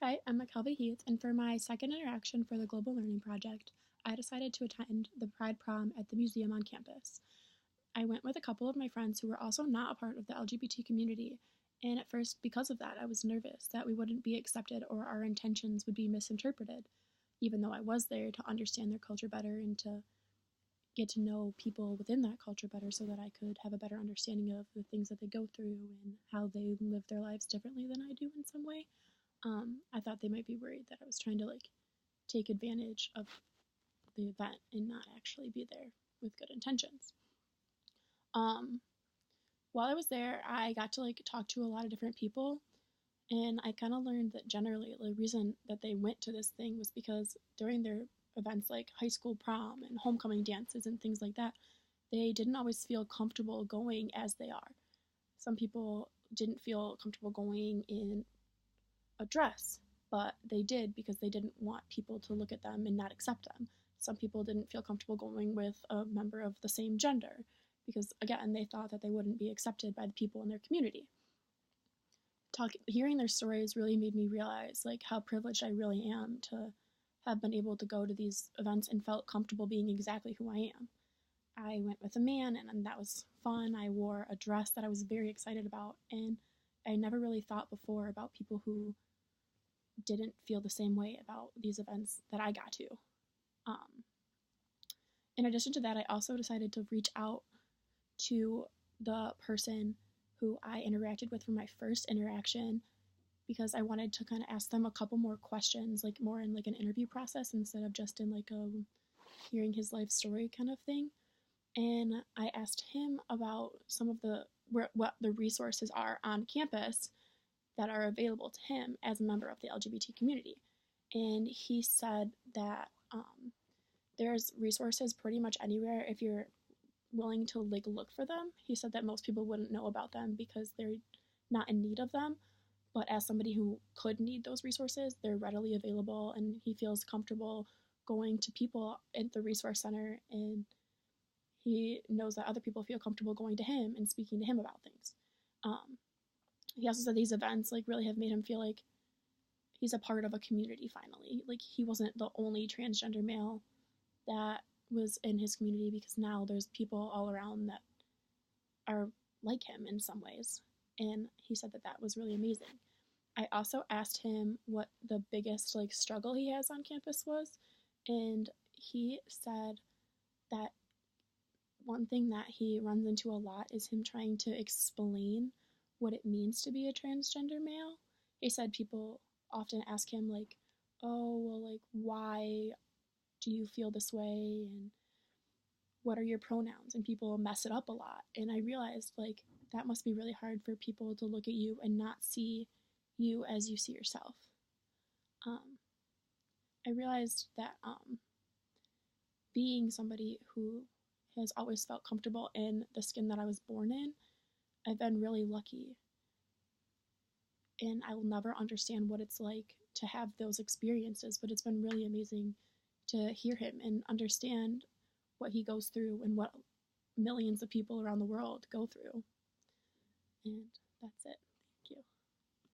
Hi, I'm Makelby Heath, and for my second interaction for the Global Learning Project, I decided to attend the Pride Prom at the museum on campus. I went with a couple of my friends who were also not a part of the LGBT community, and at first, because of that, I was nervous that we wouldn't be accepted or our intentions would be misinterpreted, even though I was there to understand their culture better and to get to know people within that culture better so that I could have a better understanding of the things that they go through and how they live their lives differently than I do in some way. I thought they might be worried that I was trying to take advantage of the event and not actually be there with good intentions. Um, while I was there, I got to talk to a lot of different people, and I kind of learned that generally the reason that they went to this thing was because during their events like high school prom and homecoming dances and things like that, they didn't always feel comfortable going as they are. Some people didn't feel comfortable going in a dress, but they did because they didn't want people to look at them and not accept them. Some people didn't feel comfortable going with a member of the same gender because, again, they thought that they wouldn't be accepted by the people in their community. Hearing their stories really made me realize how privileged I really am to have been able to go to these events and felt comfortable being exactly who I am. I went with a man, and that was fun. I wore a dress that I was very excited about, and I never really thought before about people who didn't feel the same way about these events that I got to. Um, in addition to that, I also decided to reach out to the person who I interacted with for my first interaction because I wanted to kind of ask them a couple more questions, more in an interview process instead of just in a hearing his life story kind of thing. And I asked him about some of what the resources are on campus that are available to him as a member of the LGBT community. And he said that there's resources pretty much anywhere if you're willing to look for them. He said that most people wouldn't know about them because they're not in need of them. But as somebody who could need those resources, they're readily available, and he feels comfortable going to people at the resource center, and he knows that other people feel comfortable going to him and speaking to him about things. Um, he also said these events really have made him feel like he's a part of a community finally. He wasn't the only transgender male that was in his community because now there's people all around that are like him in some ways. And he said that that was really amazing. I also asked him what the biggest struggle he has on campus was, and he said that one thing that he runs into a lot is him trying to explain what it means to be a transgender male. He said people often ask him "Oh, well, why do you feel this way?" and "What are your pronouns?" and people mess it up a lot. And I realized that must be really hard for people to look at you and not see you as you see yourself. Um, I realized that being somebody who has always felt comfortable in the skin that I was born in, I've been really lucky. And I will never understand what it's like to have those experiences, but it's been really amazing to hear him and understand what he goes through and what millions of people around the world go through. And that's it.